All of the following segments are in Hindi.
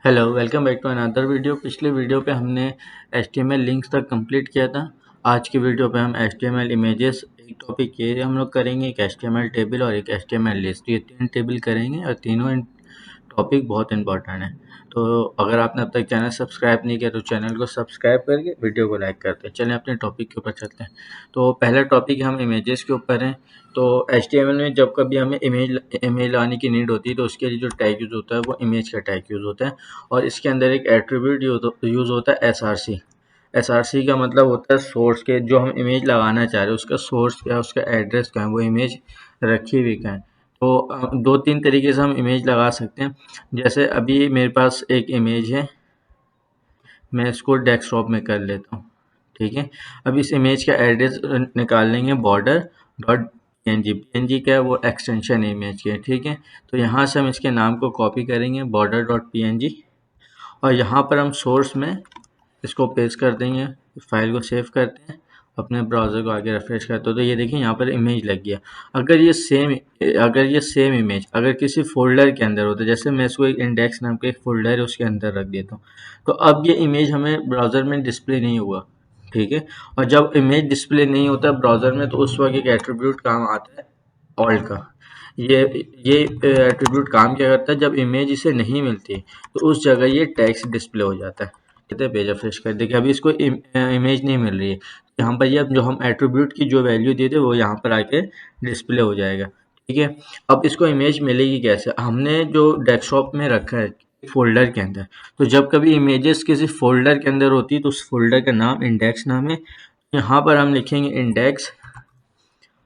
Hello, welcome back to another video. पिछले वीडियो पे हमने HTML लिंक्स तक कंप्लीट किया था। आज की वीडियो पे हम HTML इमेजेस एक टॉपिक ये हम लोग करेंगे, एक HTML टेबल और एक HTML लिस्ट। ये तीन टेबल करेंगे और तीनों टॉपिक बहुत इंपॉर्टेंट है। तो अगर आपने अब तक चैनल सब्सक्राइब नहीं किया तो चैनल को सब्सक्राइब करके वीडियो को लाइक करते हैं। चलें अपने टॉपिक के ऊपर चलते हैं। तो पहला टॉपिक हम इमेजेस के ऊपर हैं। तो HTML में जब कभी हमें इमेज लाने की नीड होती है तो उसके लिए जो टैग यूज़ होता है वो इमेज का टैग यूज़ होता है। और इसके अंदर एक एट्रीब्यूट यूज़ होता है SRC। SRC का मतलब होता है सोर्स के, जो हम इमेज लगाना चाह रहे हैं उसका सोर्स क्या है, उसका एड्रेस क्या है, वो इमेज रखी हुई क्या है। तो दो तीन तरीके से हम इमेज लगा सकते हैं। जैसे अभी मेरे पास एक इमेज है, मैं इसको डेस्कटॉप में कर लेता हूँ। ठीक है, अब इस इमेज का एड्रेस निकाल लेंगे बॉर्डर डॉट PNG। PNG क्या है, वो एक्सटेंशन है इमेज के। ठीक है, तो यहाँ से हम इसके नाम को कॉपी करेंगे बॉर्डर डॉट PNG और यहाँ पर हम सोर्स में इसको पेस्ट कर देंगे। फाइल को सेव करते हैं, अपने ब्राउज़र को आगे रिफ्रेश करते हो तो ये देखिए यहाँ पर इमेज लग गया। अगर ये सेम इमेज अगर किसी फोल्डर के अंदर होता है, जैसे मैं इसको एक इंडेक्स नाम का एक फोल्डर है उसके अंदर रख देता हूँ, तो अब ये इमेज हमें ब्राउज़र में डिस्प्ले नहीं हुआ। ठीक है, और जब इमेज डिस्प्ले नहीं होता ब्राउज़र में तो उस वक्त एक एट्रीब्यूट काम आता है ऑल्ट का। ये एट्रीब्यूट काम क्या करता है, जब इमेज इसे नहीं मिलती तो उस जगह ये टेक्स्ट डिस्प्ले हो जाता है। कहते हैं पेज रिफ्रेश कर देखिए, अभी इसको इमेज नहीं मिल रही है, यहाँ पर ये जो हम एट्रीब्यूट की जो वैल्यू दिए थे वो यहाँ पर आके डिस्प्ले हो जाएगा। ठीक है, अब इसको इमेज मिलेगी कैसे, हमने जो डेस्कटॉप में रखा है फोल्डर के अंदर, तो जब कभी इमेजेस किसी फोल्डर के अंदर होती है तो उस फोल्डर का नाम इंडेक्स नाम है। यहाँ पर हम लिखेंगे इंडेक्स,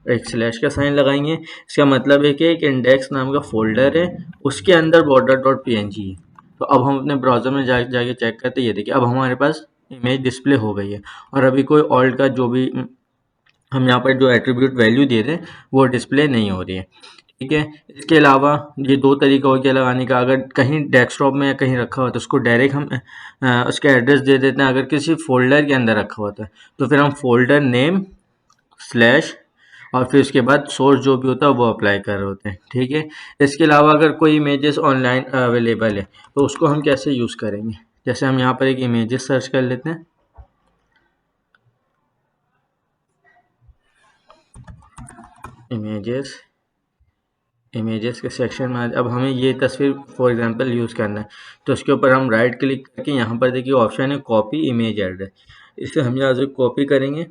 एक स्लैश का साइन लगाएंगे। इसका मतलब है कि एक इंडेक्स नाम का फोल्डर है, उसके अंदर बॉर्डर डॉट PNG है। तो अब हम अपने ब्राउज़र में जाके चेक करते हैं, ये देखिए अब हमारे पास इमेज डिस्प्ले हो गई है। और अभी कोई ऑल्ट का जो भी हम यहाँ पर जो एट्रीब्यूट वैल्यू दे रहे हैं वो डिस्प्ले नहीं हो रही है। ठीक है, इसके अलावा ये दो तरीका हो गया लगाने का। अगर कहीं डेस्कटॉप में या कहीं रखा हुआ तो उसको डायरेक्ट हम उसका एड्रेस दे देते हैं। अगर किसी फोल्डर के अंदर रखा हुआ था तो फिर हम फोल्डर नेम स्लैश और फिर उसके बाद सोर्स जो भी होता है वो अप्लाई कर रहे होते हैं। ठीक है, इसके अलावा अगर कोई इमेजेस ऑनलाइन अवेलेबल है तो उसको हम कैसे यूज़ करेंगे, जैसे हम यहाँ पर एक इमेजेस सर्च कर लेते हैं। इमेजेस के सेक्शन में अब हमें ये तस्वीर फॉर एग्जांपल यूज़ करना है, तो उसके ऊपर हम राइट क्लिक करके यहाँ पर देखिए ऑप्शन है कॉपी इमेज एड्रेस। इसे हम यहाँ से कॉपी करेंगे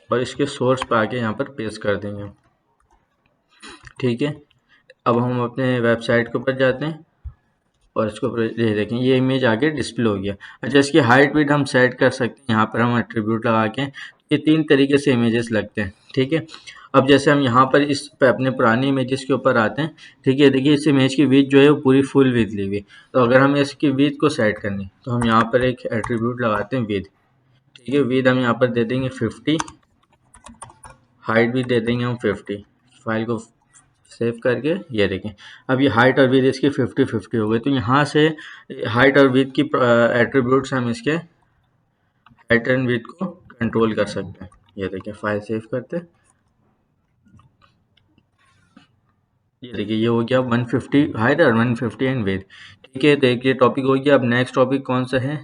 और इसके सोर्स पे आके यहाँ पर पेस्ट कर देंगे। ठीक है, अब हम अपने वेबसाइट के ऊपर जाते हैं और इसको ये देखें ये इमेज आगे डिस्प्ले हो गया। अच्छा, इसकी हाइट विड्थ हम सेट कर सकते हैं यहाँ पर हम एट्रीब्यूट लगा के। ये तीन तरीके से इमेजेस लगते हैं। ठीक है, अब जैसे हम यहाँ पर इस पे अपने पुरानी इमेजेस के ऊपर आते हैं। ठीक है, देखिए इस इमेज की विड्थ जो है वो पूरी फुल विड्थ ली हुई। तो अगर हमें इसकी विड्थ को सेट करनी तो हम यहाँ पर एक एट्रीब्यूट लगाते हैं विड्थ। ठीक है, विड्थ हम यहाँ पर दे देंगे 50, हाइट भी दे देंगे हम 50। फाइल को सेव करके ये देखें अब ये हाइट और विड्थ इसकी 50-50 हो गई। तो यहाँ से हाइट और विड्थ की एट्रीब्यूट्स हम इसके हाइट एंड विड्थ को कंट्रोल कर सकते हैं। ये देखें, फाइल सेव करते हैं, ये देखिए ये हो गया 150 हाइट और 150 एंड विड्थ। ठीक है, तो एक ये टॉपिक हो गया। अब नेक्स्ट टॉपिक कौन सा है,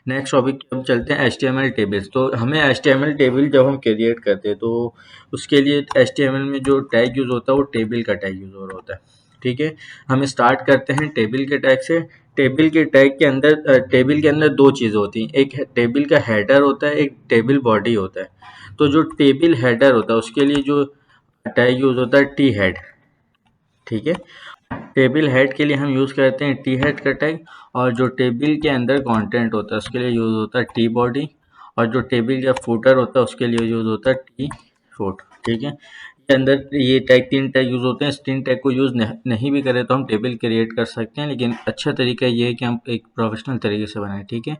नेक्स्ट टॉपिक अब चलते हैं HTML टेबल्स। तो हमें HTML टेबल जब हम क्रिएट करते हैं तो उसके लिए HTML में जो टैग यूज़ होता है वो टेबल का टैग यूज़ हो रहा होता है। ठीक है, हम स्टार्ट करते हैं टेबल के टैग से। टेबल के टैग के अंदर दो चीज़ें होती हैं, एक टेबल का हेडर होता है, एक टेबल बॉडी होता है। तो जो टेबल हेडर होता है उसके लिए जो टैग यूज़ होता है टी हेड। ठीक है, टेबल हेड के लिए हम यूज़ करते हैं टी हेड का टैग, और जो टेबल के अंदर कंटेंट होता है उसके लिए यूज़ होता है टी बॉडी, और जो टेबल का फुटर होता है उसके लिए यूज़ होता है टी फुट। ठीक है, ये अंदर ये टैग तीन टैग यूज़ होते हैं। इस तीन टैग को यूज़ नहीं भी करें तो हम टेबल क्रिएट कर सकते हैं, लेकिन अच्छा तरीका ये है कि हम एक प्रोफेशनल तरीके से बनाएं। ठीक है,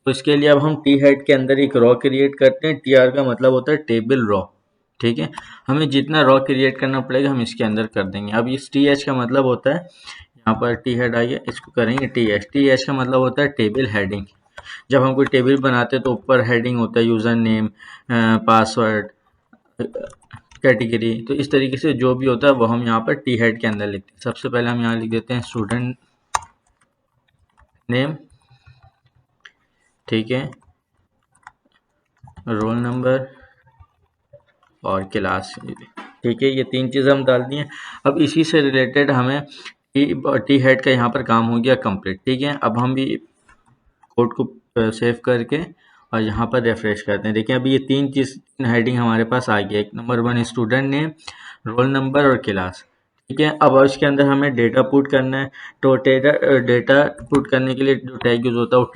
तो इसके लिए अब हम टी हेड के अंदर एक रॉ क्रिएट करते हैं। टी आर का मतलब होता है टेबल रॉ। ठीक है, हमें जितना रॉ क्रिएट करना पड़ेगा हम इसके अंदर कर देंगे। अब इस टी एच का मतलब होता है, यहाँ पर टी हेड आइए, इसको करेंगे टी एच। टी एच का मतलब होता है टेबल हेडिंग। जब हम कोई टेबल बनाते हैं तो ऊपर हेडिंग होता है यूज़र नेम, पासवर्ड, कैटेगरी। तो इस तरीके से जो भी होता है वो हम यहाँ पर टी हेड के अंदर लिखते हैं। सबसे पहले हम यहाँ लिख देते हैं स्टूडेंट नेम, ठीक है, रोल नंबर और क्लास, ठीक है, ये 3 चीज़ हम डाल दिए। अब इसी से रिलेटेड हमें टी हेड का यहाँ पर काम हो गया कंप्लीट, ठीक है। अब हम भी कोड को सेव करके और यहाँ पर रिफ्रेश करते हैं। देखिए अभी ये 3 हेडिंग हमारे पास आ गया। एक number 1 student name, roll number और क्लास, ठीक है। अब इसके अंदर हमें डेटा पुट करना है, तो डेटा पुट करने के लिए जो टैग यूज होता है वो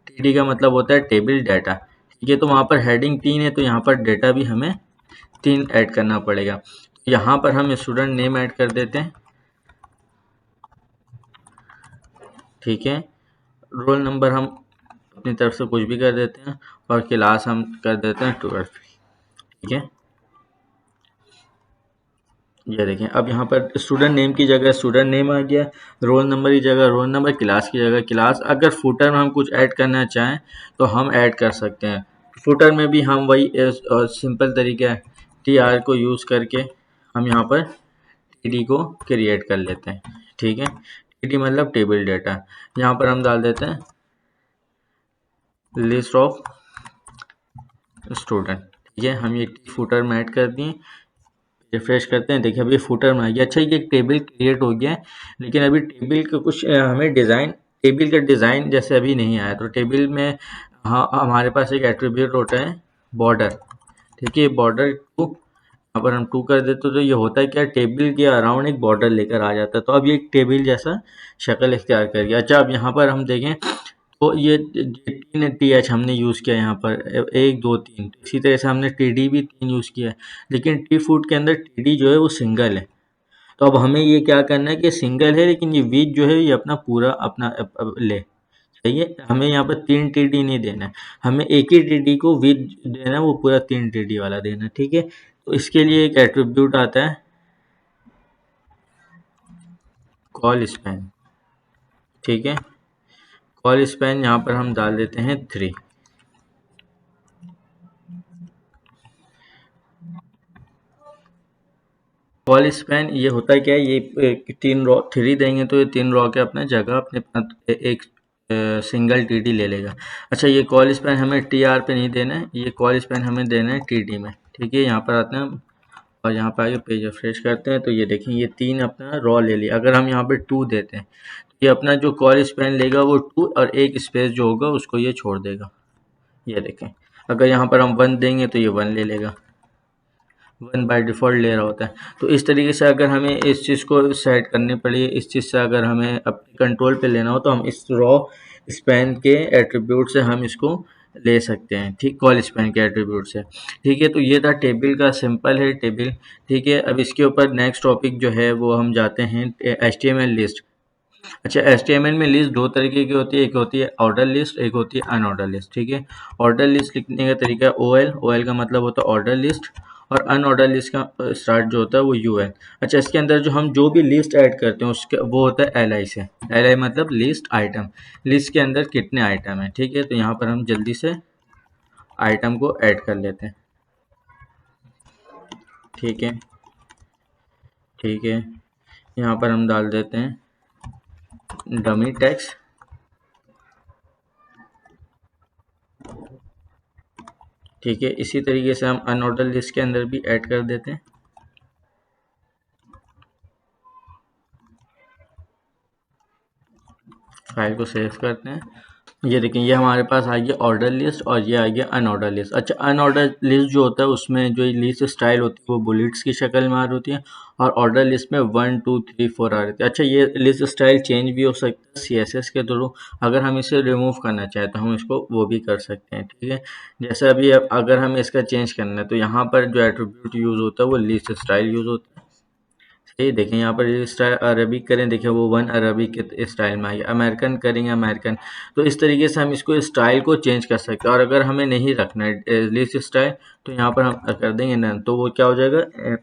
टीडी का मतलब होता है टेबल डाटा, ठीक है। तो वहाँ पर हेडिंग 3 है, तो यहाँ पर डेटा भी हमें 3 ऐड करना पड़ेगा। यहाँ पर हम स्टूडेंट नेम ऐड कर देते हैं, ठीक है। रोल नंबर हम अपनी तरफ से कुछ भी कर देते हैं और क्लास हम कर देते हैं 12, ठीक है। ये देखें अब यहाँ पर स्टूडेंट नेम की जगह स्टूडेंट नेम आ गया, रोल नंबर की जगह रोल नंबर, क्लास की जगह क्लास। अगर फुटर में हम कुछ ऐड करना चाहें तो हम ऐड कर सकते हैं। फुटर में भी हम वही सिंपल तरीका है, TR को यूज़ करके हम यहाँ पर TD को क्रिएट कर लेते हैं, ठीक है। TD मतलब टेबल डेटा। यहाँ पर हम डाल देते हैं लिस्ट ऑफ स्टूडेंट, ठीक है। हम ये फुटर में ऐड कर दिए, रिफ्रेश करते हैं, देखिए अभी फुटर में आ गया। अच्छा ये एक टेबल क्रिएट हो गया है, लेकिन अभी टेबल का कुछ हमें टेबल का डिज़ाइन जैसे अभी नहीं आया। तो टेबल में हाँ हमारे पास एक एट्रीब्यूट होता है बॉर्डर, ठीक है। बॉर्डर 2 यहाँ पर हम 2 कर देते तो ये होता है क्या, टेबल के अराउंड एक बॉर्डर लेकर आ जाता है। तो अब ये एक टेबल जैसा शक्ल इख्तियार कर गया। अच्छा अब यहाँ पर हम देखें तो ये 3 TH हमने यूज़ किया यहाँ पर 1 2 3, इसी तरह से हमने TD भी 3 यूज़ किया है, लेकिन टी फूड के अंदर TD जो है वो सिंगल है। तो अब हमें ये क्या करना है कि सिंगल है लेकिन ये विथ जो है ये अपना पूरा अपना ले, सही है। हमें यहाँ पर 3 TD नहीं देना है, हमें एक ही TD को विथ देना है, वो पूरा 3 TD वाला देना है, ठीक है। तो इसके लिए एक एट्रीब्यूट आता है कॉल स्पैन, ठीक है। कॉल स्पैन यहाँ पर हम डाल देते हैं 3, कॉल स्पैन ये होता है क्या है, ये 3 देंगे तो ये 3 के अपने जगह अपने एक सिंगल TD ले लेगा। अच्छा ये कॉल स्पैन हमें TR पे नहीं देना है, ये कॉल स्पैन हमें देना है TD में, ठीक है। यहाँ पर आते हैं और यहाँ पर आगे पेज रिफ्रेश करते हैं तो ये देखें ये 3 अपना रॉ ले लिया। अगर हम यहाँ पे 2 देते हैं तो ये अपना जो कॉल स्पैन लेगा वो 2 और एक स्पेस जो होगा उसको ये छोड़ देगा, ये देखें। अगर यहाँ पर हम 1 देंगे तो ये 1 ले लेगा, 1 बाय डिफ़ॉल्ट ले रहा होता है। तो इस तरीके से अगर हमें इस चीज़ को सेट करनी पड़ी, इस चीज़ से अगर हमें अपने कंट्रोल पे लेना हो तो हम इस रॉ स्पैन के एट्रीब्यूट से हम इसको ले सकते हैं, ठीक, कॉल स्पैन के एट्रीब्यूट से, ठीक है। तो ये था टेबल का, सिंपल है टेबल, ठीक है। अब इसके ऊपर नेक्स्ट टॉपिक जो है वो हम जाते हैं HTML लिस्ट। अच्छा HTML में लिस्ट 2 तरीके की होती है, एक होती है ऑर्डर लिस्ट, एक होती है अनऑर्डर लिस्ट, ठीक है। ऑर्डर लिस्ट लिखने का तरीका है OL का मतलब होता है ऑर्डर लिस्ट, और अनऑर्डर लिस्ट का स्टार्ट जो होता है वो UL। अच्छा इसके अंदर जो हम जो भी लिस्ट ऐड करते हैं उसका वो होता है LI से, LI मतलब लिस्ट आइटम, लिस्ट के अंदर कितने आइटम हैं, ठीक है। तो यहाँ पर हम जल्दी से आइटम को ऐड कर लेते हैं, ठीक है, ठीक है। यहाँ पर हम डाल देते हैं डमी टेक्स्ट, ठीक है। इसी तरीके से हम अनऑर्डर लिस्ट के अंदर भी ऐड कर देते हैं, फाइल को सेव करते हैं। ये देखें ये हमारे पास आ गया ऑर्डर लिस्ट और ये आ गया अनऑर्डर लिस्ट। अच्छा अनऑर्डर लिस्ट जो होता है उसमें जो लिस्ट स्टाइल होती है वो बुलेट्स की शक्ल में आ रही होती है, और ऑर्डर लिस्ट में 1 2 3 4 आ रही है। अच्छा ये लिस्ट स्टाइल चेंज भी हो सकता है CSS के थ्रू, अगर हम इसे रिमूव करना चाहें तो हम इसको वो भी कर सकते हैं, ठीक है। जैसे अभी अगर हमें इसका चेंज करना है तो यहाँ पर जो एट्रीब्यूट यूज़ होता है वो लिस्ट स्टाइल यूज़ होता है, ये देखें। यहाँ पर ये स्टाइल अरबिक करें, देखिए वो 1 अरबिक के स्टाइल में आ गया, अमेरिकन करेंगे अमेरिकन। तो इस तरीके से हम इसको स्टाइल को चेंज कर सकते हैं, और अगर हमें नहीं रखना है लिस्ट स्टाइल तो यहाँ पर हम कर देंगे नन, तो वो क्या हो जाएगा,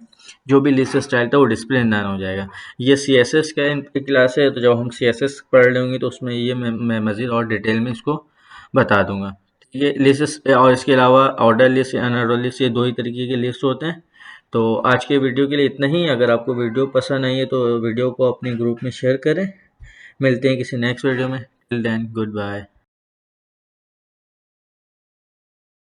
जो भी लिस्ट स्टाइल था वो डिस्प्ले नन हो जाएगा। ये CSS का क्लास है, तो जब हम CSS पढ़ लेंगे तो उसमें ये मैं मज़ीद और डिटेल में इसको बता दूंगा, ये लिस्ट। और इसके अलावा ऑर्डर लिस्ट या अनऑर्डर लिस्ट, ये 2 ही तरीके के लिस्ट होते हैं। तो आज के वीडियो के लिए इतना ही। अगर आपको वीडियो पसंद आई है तो वीडियो को अपने ग्रुप में शेयर करें। मिलते हैं किसी नेक्स्ट वीडियो में। Till then good bye.